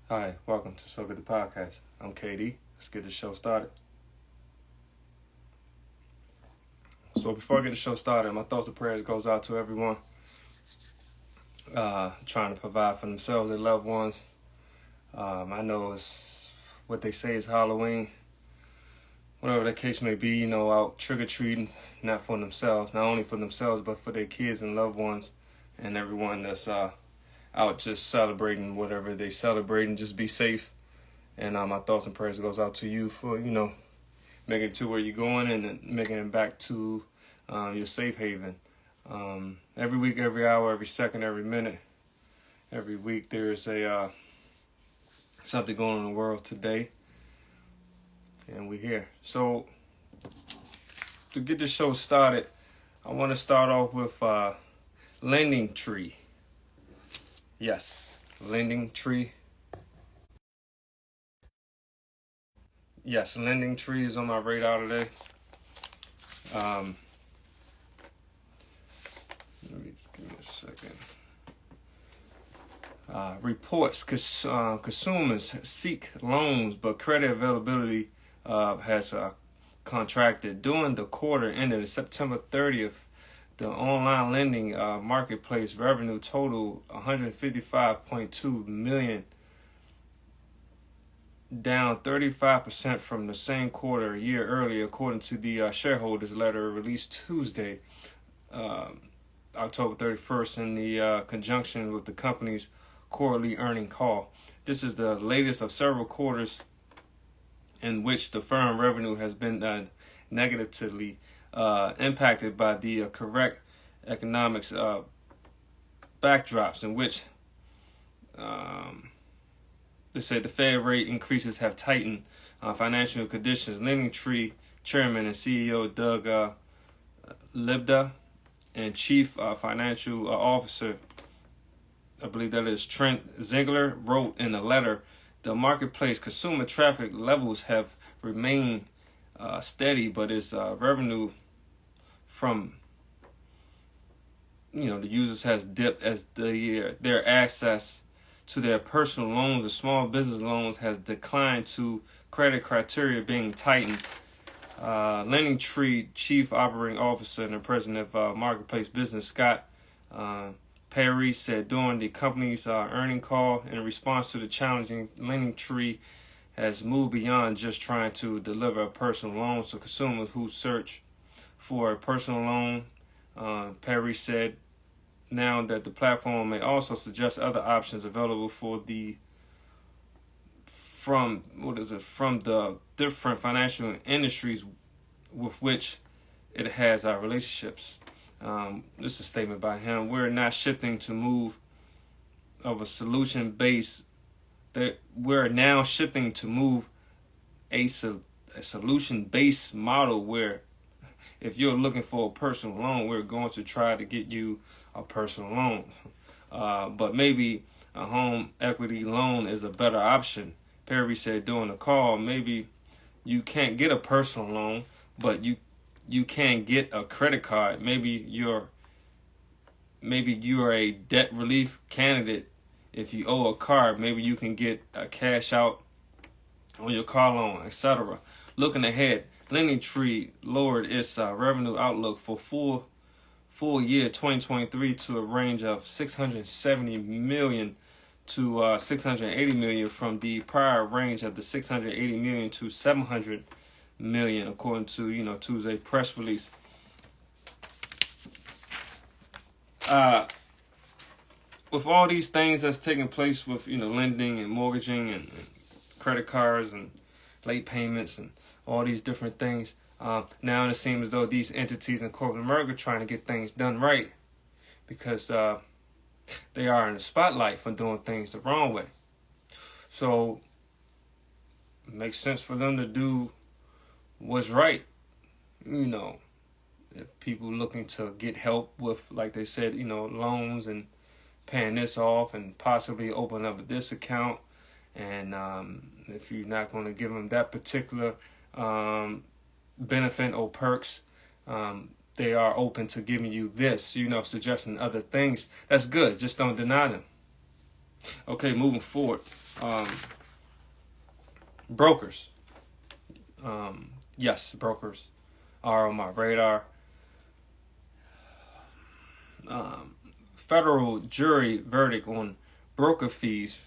Hi, welcome to So Good the Podcast. I'm KD. Let's get the show started. So before I get the show started, my thoughts and prayers goes out to everyone trying to provide for themselves and loved ones. I know it's what they say is Halloween. Whatever the case may be, out trick-or-treating, not for themselves, not only for themselves, but for their kids and loved ones and everyone that's out just celebrating whatever they celebrating. Just be safe. And my thoughts and prayers goes out to you for, making it to where you're going and making it back to your safe haven. Every week, every hour, every second, every minute, every week, there's something going on in the world today. And we're here. So, to get this show started, I want to start off with Lending Tree. Yes, Lending Tree. Yes, Lending Tree is on my radar today. Let me give me a second. Reports consumers seek loans, but credit availability has contracted. During the quarter ended September 30th, the online lending marketplace revenue totaled $155.2 million, down 35% from the same quarter a year earlier, according to the shareholders letter released Tuesday, October 31st, in the conjunction with the company's quarterly earning call. This is the latest of several quarters in which the firm revenue has been negatively impacted by the correct economics backdrops, in which they say the Fed rate increases have tightened financial conditions. Lending Tree Chairman and CEO Doug Lebda and Chief Financial Officer, I believe that is Trent Ziegler, wrote in a letter, the marketplace consumer traffic levels have remained steady, but its revenue from the users has dipped as their access to their personal loans and small business loans has declined to credit criteria being tightened. Lending Tree Chief Operating Officer and the President of Marketplace Business, Scott Perry, said during the company's earning call, in response to the challenging, Lending Tree has moved beyond just trying to deliver a personal loan to consumers who search for a personal loan. Perry said now that the platform may also suggest other options available from the different financial industries with which it has relationships. This is a statement by him. We're not shifting to move of a solution based. We're now shifting to move a solution based model where, if you're looking for a personal loan, we're going to try to get you a personal loan. But maybe a home equity loan is a better option. Perry said during the call, maybe you can't get a personal loan, but you can get a credit card. Maybe you're a debt relief candidate. If you owe a car, maybe you can get a cash out on your car loan, etc. Looking ahead, Lending Tree lowered its revenue outlook for full year 2023 to a range of $670 million to $680 million from the prior range of the $680 million to $700 million, according to Tuesday press release. With all these things that's taking place with lending and mortgaging and credit cards and late payments and all these different things, now it seems as though these entities in corporate America are trying to get things done right, because they are in the spotlight for doing things the wrong way. So it makes sense for them to do what's right. If people looking to get help with, like they said, loans and paying this off and possibly open up this account, and if you're not going to give them that particular benefit or perks, they are open to giving you this, suggesting other things. That's good. Just don't deny them. Okay, moving forward. Um, brokers. Yes, brokers are on my radar. Federal jury verdict on broker fees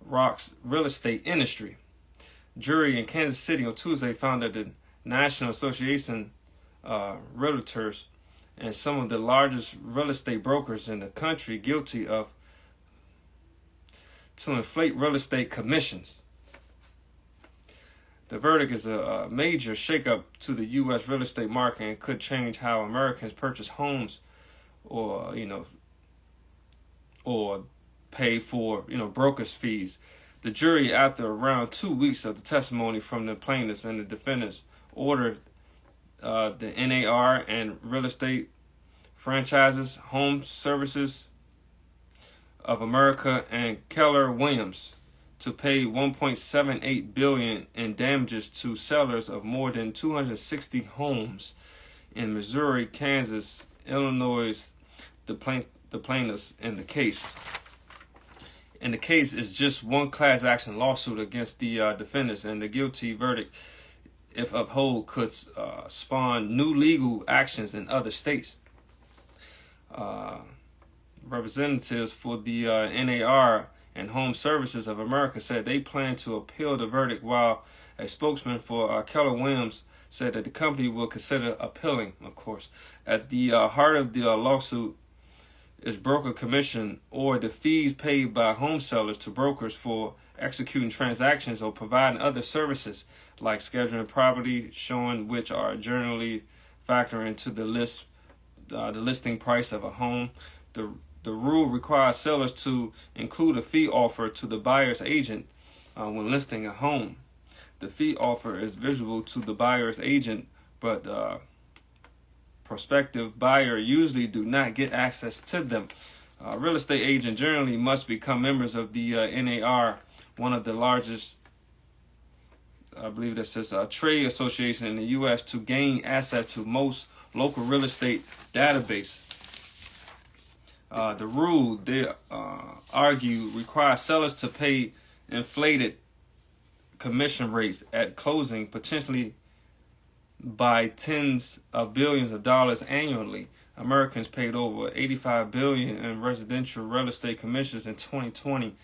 rocks real estate industry. Jury in Kansas City on Tuesday found that the National Association Realtors and some of the largest real estate brokers in the country guilty of to inflate real estate commissions. The verdict is a major shakeup to the U.S. real estate market and could change how Americans purchase homes, or or pay for brokers' fees. The jury, after around 2 weeks of the testimony from the plaintiffs and the defendants, ordered the NAR and Real Estate Franchises, Home Services of America, and Keller Williams to pay $1.78 billion in damages to sellers of more than 260 homes in Missouri, Kansas, Illinois. The plaintiffs in the case. And the case is just one class action lawsuit against the defendants, and the guilty verdict, if upheld, could spawn new legal actions in other states. Representatives for the NAR and Home Services of America said they plan to appeal the verdict, while a spokesman for Keller Williams said that the company will consider appealing, of course. At the heart of the lawsuit is broker commission, or the fees paid by home sellers to brokers for executing transactions or providing other services like scheduling property, showing which are generally factor into the listing price of a home. The rule requires sellers to include a fee offer to the buyer's agent when listing a home. The fee offer is visible to the buyer's agent, but prospective buyer usually do not get access to them. Real estate agent generally must become members of the NAR, one of the largest, I believe that says, trade association in the U.S., to gain access to most local real estate database. The rule, they argue, requires sellers to pay inflated commission rates at closing, potentially by tens of billions of dollars annually. Americans paid over $85 billion in residential real estate commissions in 2020,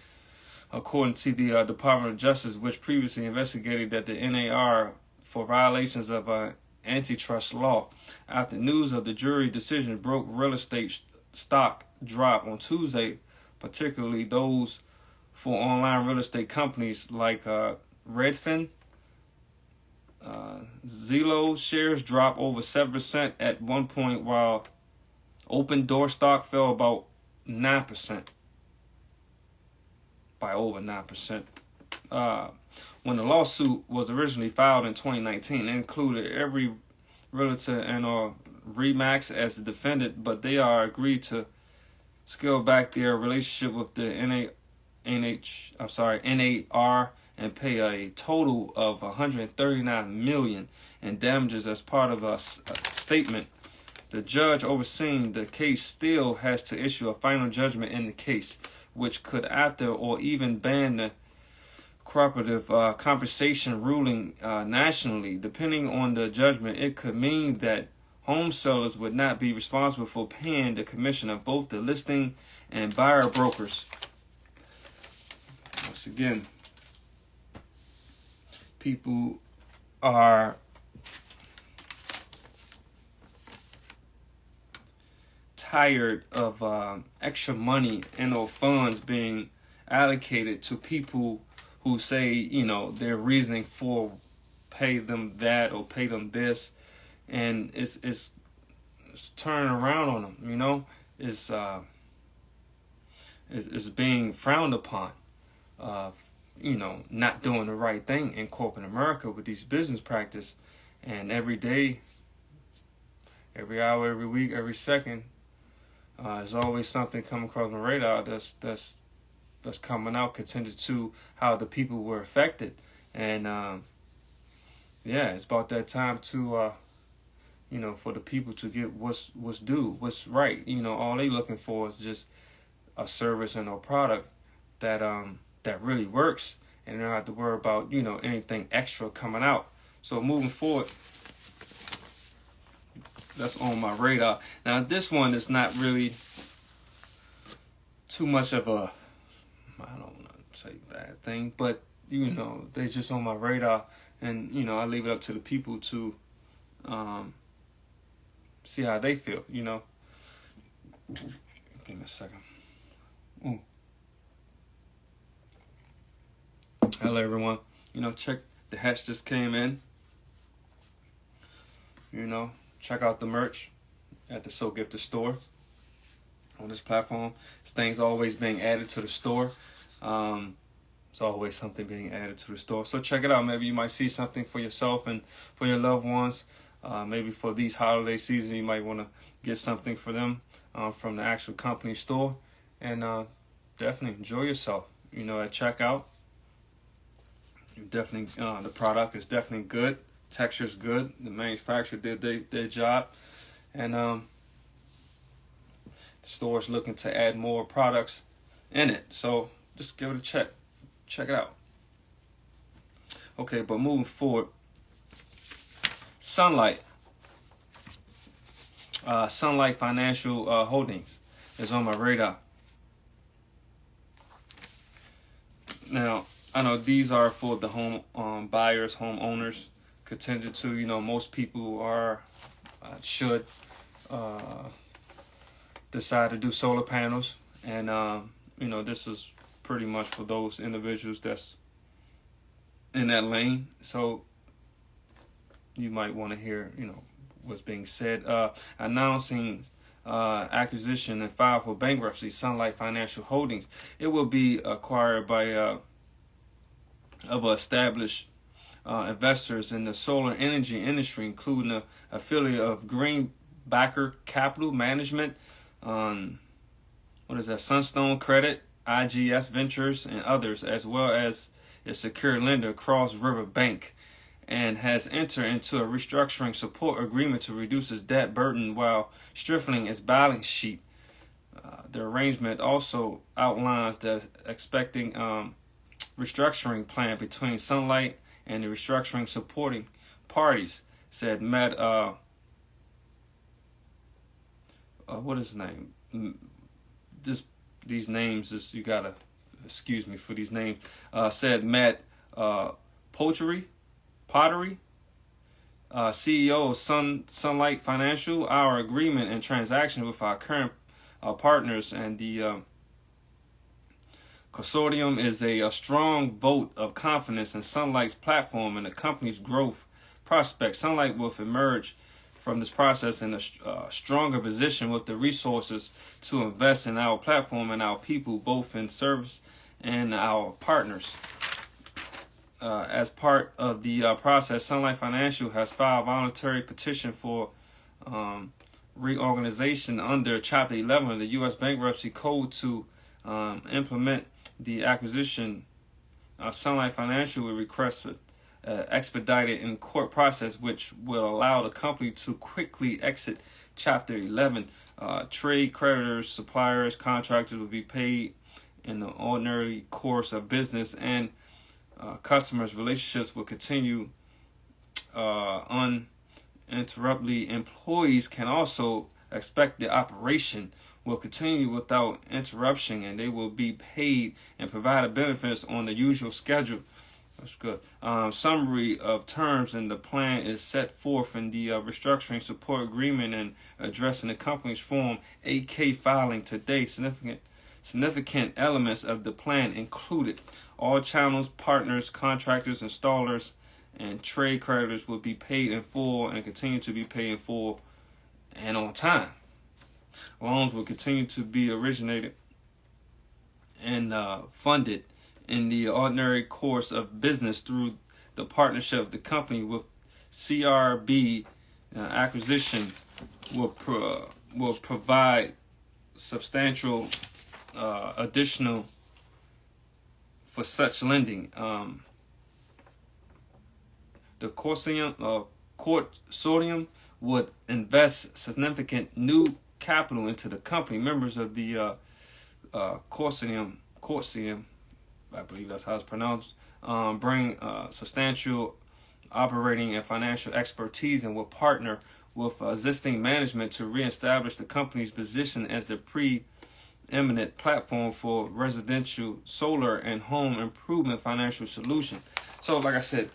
according to the Department of Justice, which previously investigated that the NAR for violations of antitrust law. After news of the jury decision broke, real estate stock dropped on Tuesday, particularly those for online real estate companies like Redfin. Zillow shares dropped over 7% at one point, while Open Door stock fell about 9%, by over 9%. When the lawsuit was originally filed in 2019, it included every realtor and Remax as the defendant, but they are agreed to scale back their relationship with the NAR and pay a total of $139 million in damages as part of a statement. The judge overseeing the case still has to issue a final judgment in the case, which could alter or even ban the cooperative compensation ruling nationally. Depending on the judgment, it could mean that home sellers would not be responsible for paying the commission of both the listing and buyer brokers. Once again, people are tired of extra money and or funds being allocated to people who say, their reasoning for pay them that or pay them this, and it's turning around on them. It's being frowned upon. Not doing the right thing in corporate America with these business practice, and every day, every hour, every week, every second, there's always something coming across my radar that's coming out contingent to how the people were affected, and it's about that time to for the people to get what's due, what's right. All they looking for is just a service and a product that that really works, and they don't have to worry about, anything extra coming out. So moving forward, that's on my radar. Now this one is not really too much of a, I don't want to say bad thing, but they just on my radar, and I leave it up to the people to see how they feel. Give me a second. Ooh. Hello everyone. Check the hats just came in. Check out the merch at the So Gifted store on this platform. This thing's always being added to the store. It's always something being added to the store. So check it out. Maybe you might see something for yourself and for your loved ones. Maybe for these holiday season, you might want to get something for them from the actual company store. And definitely enjoy yourself. At checkout, definitely the product is definitely good. Texture's good. The manufacturer did their job. And the store's looking to add more products in it. So just give it a check. Check it out. Okay, but moving forward, Sunlight Financial Holdings is on my radar. Now, I know these are for the home buyers, homeowners, contingent to, most people should decide to do solar panels. And, this is pretty much for those individuals that's in that lane. So you might want to hear, what's being said. Announcing acquisition and file for bankruptcy, Sunlight Financial Holdings. It will be acquired by established investors in the solar energy industry, including an affiliate of Greenbacker Capital Management, Sunstone Credit, IGS Ventures, and others, as well as its secured lender, Cross River Bank, and has entered into a restructuring support agreement to reduce its debt burden while strengthening its balance sheet. The arrangement also outlines the expecting restructuring plan between Sunlight and the restructuring supporting parties, said Matt, what is his name? These names, you gotta excuse me for these names, said Matt Pottery, CEO of Sunlight Financial. Our agreement and transaction with our current partners and the consortium is a strong vote of confidence in Sunlight's platform and the company's growth prospects. Sunlight will emerge from this process in a stronger position with the resources to invest in our platform and our people, both in service and our partners. As part of the process, Sunlight Financial has filed a voluntary petition for reorganization under Chapter 11 of the U.S. Bankruptcy Code to implement the acquisition. Sunlight Financial will request expedited in court process, which will allow the company to quickly exit Chapter 11. Trade creditors, suppliers, contractors will be paid in the ordinary course of business, and customers' relationships will continue uninterruptedly. Employees can also expect the operation will continue without interruption, and they will be paid and provided benefits on the usual schedule. That's good. Summary of terms in the plan is set forth in the restructuring support agreement and addressing the company's Form 8K filing today. Significant elements of the plan included all channels, partners, contractors, installers, and trade creditors will be paid in full and continue to be paid in full and on time. Loans will continue to be originated and funded in the ordinary course of business through the partnership of the company with CRB. Acquisition will provide substantial additional for such lending. The consortium would invest significant new capital into the company. Members of the consortium, I believe that's how it's pronounced, bring substantial operating and financial expertise and will partner with existing management to reestablish the company's position as the preeminent platform for residential solar and home improvement financial solution. So like I said,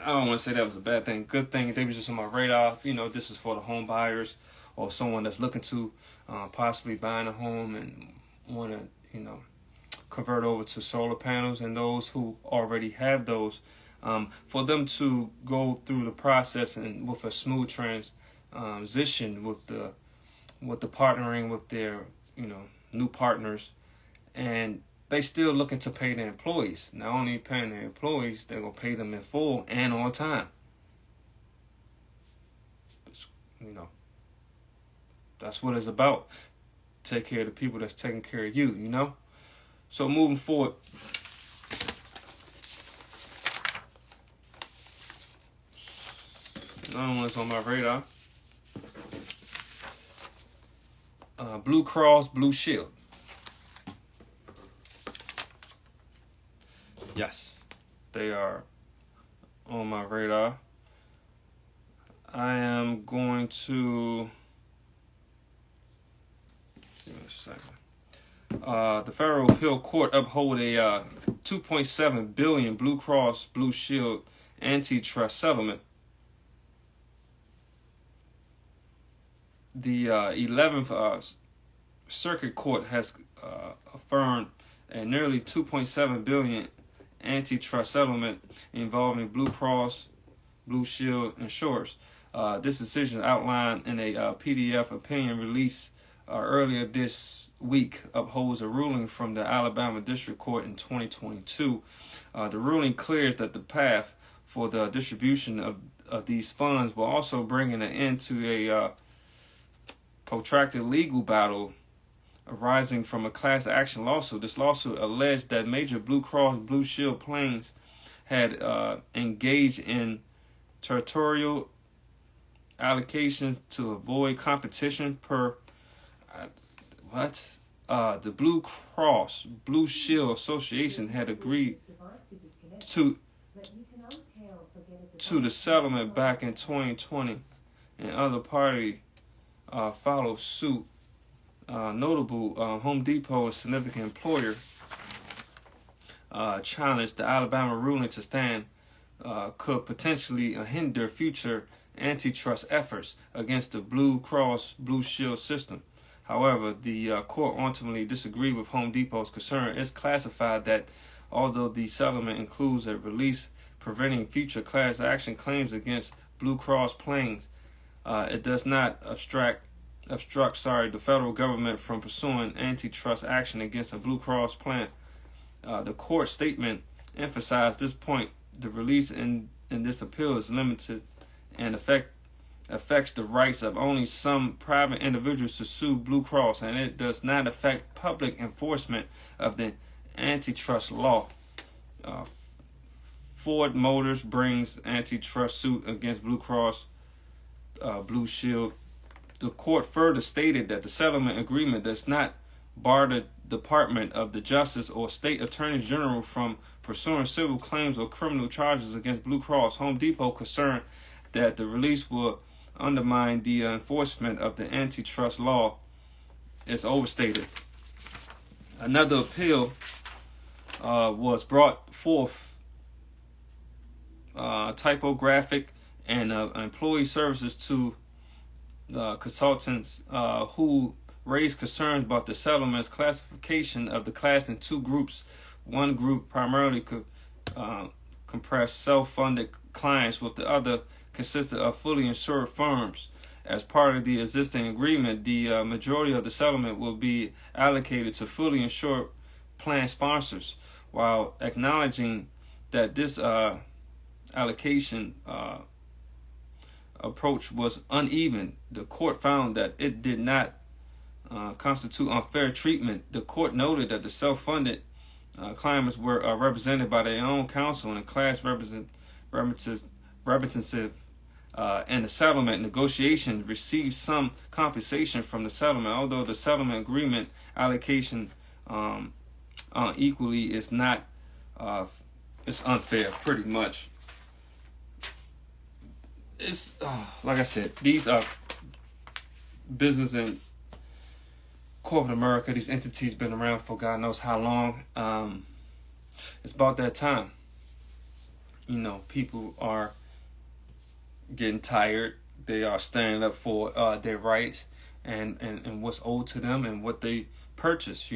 I don't want to say that was a bad thing. Good thing they was just on my radar. This is for the home buyers or someone that's looking to possibly buying a home and want to, convert over to solar panels, and those who already have those, for them to go through the process and with a smooth transition with the partnering with their, new partners, and they still looking to pay their employees. Not only paying their employees, they're going to pay them in full and on time. That's what it's about. Take care of the people that's taking care of you, So moving forward, another one that's on my radar. Blue Cross Blue Shield. Yes, they are on my radar. I am going to... Give me a second. The Federal Appeal Court upheld a $2.7 billion Blue Cross Blue Shield antitrust settlement. The 11th Circuit Court has affirmed a nearly $2.7 billion antitrust settlement involving Blue Cross Blue Shield insurers. This decision outlined in a PDF opinion released earlier this week upholds a ruling from the Alabama District Court in 2022. The ruling clears that the path for the distribution of these funds will also bring an end to a protracted legal battle arising from a class action lawsuit. This lawsuit alleged that major Blue Cross Blue Shield plans had engaged in territorial allocations to avoid competition per the Blue Cross Blue Shield Association had agreed to the settlement back in 2020, and other party followed suit. Notable Home Depot, a significant employer, challenged the Alabama ruling to stand could potentially hinder future antitrust efforts against the Blue Cross Blue Shield system. However, the court ultimately disagreed with Home Depot's concern. It's classified that although the settlement includes a release preventing future class action claims against Blue Cross plans, it does not obstruct the federal government from pursuing antitrust action against a Blue Cross plan. The court statement emphasized this point. The release in this appeal is limited and affects the rights of only some private individuals to sue Blue Cross, and it does not affect public enforcement of the antitrust law. Ford Motors brings antitrust suit against Blue Cross Blue Shield. The court further stated that the settlement agreement does not bar the Department of the Justice or state attorneys general from pursuing civil claims or criminal charges against Blue Cross. Home Depot concerned that the release will undermine the enforcement of the antitrust law is overstated. Another appeal was brought forth. Typographic and employee services to consultants who raised concerns about the settlement's classification of the class in two groups. One group primarily comprised self-funded clients, with the other consisted of fully insured firms. As part of the existing agreement, the majority of the settlement will be allocated to fully insured plan sponsors. While acknowledging that this allocation approach was uneven, the court found that it did not constitute unfair treatment. The court noted that the self-funded claimants were represented by their own counsel and a class representative and the settlement negotiation received some compensation from the settlement. Although the settlement agreement allocation unequally is not, it's unfair, pretty much. It's like I said, these are business and corporate America. These entities been around for God knows how long. It's about that time. People are getting tired. They are standing up for their rights and what's owed to them and what they purchased.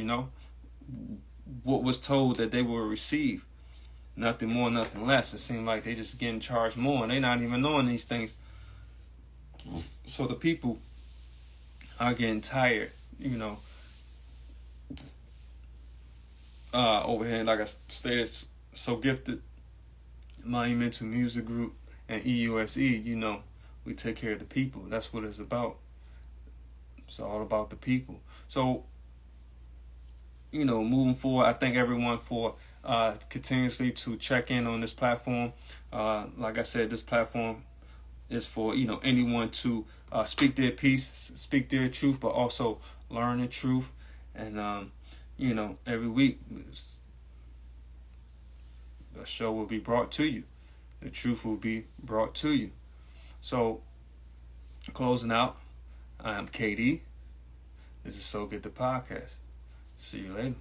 What was told that they will receive. Nothing more, nothing less. It seems like they just getting charged more, and they're not even knowing these things. So the people are getting tired, over here, like I stated, So Gifted, Monumental Music Group, and EUSE, we take care of the people. That's what it's about. It's all about the people. So, moving forward, I thank everyone for continuously to check in on this platform. Like I said, this platform is for anyone to speak their piece, speak their truth, but also learn the truth. And every week a show will be brought to you. The truth will be brought to you. So, closing out, I am KD. This is So Get the Podcast. See you later.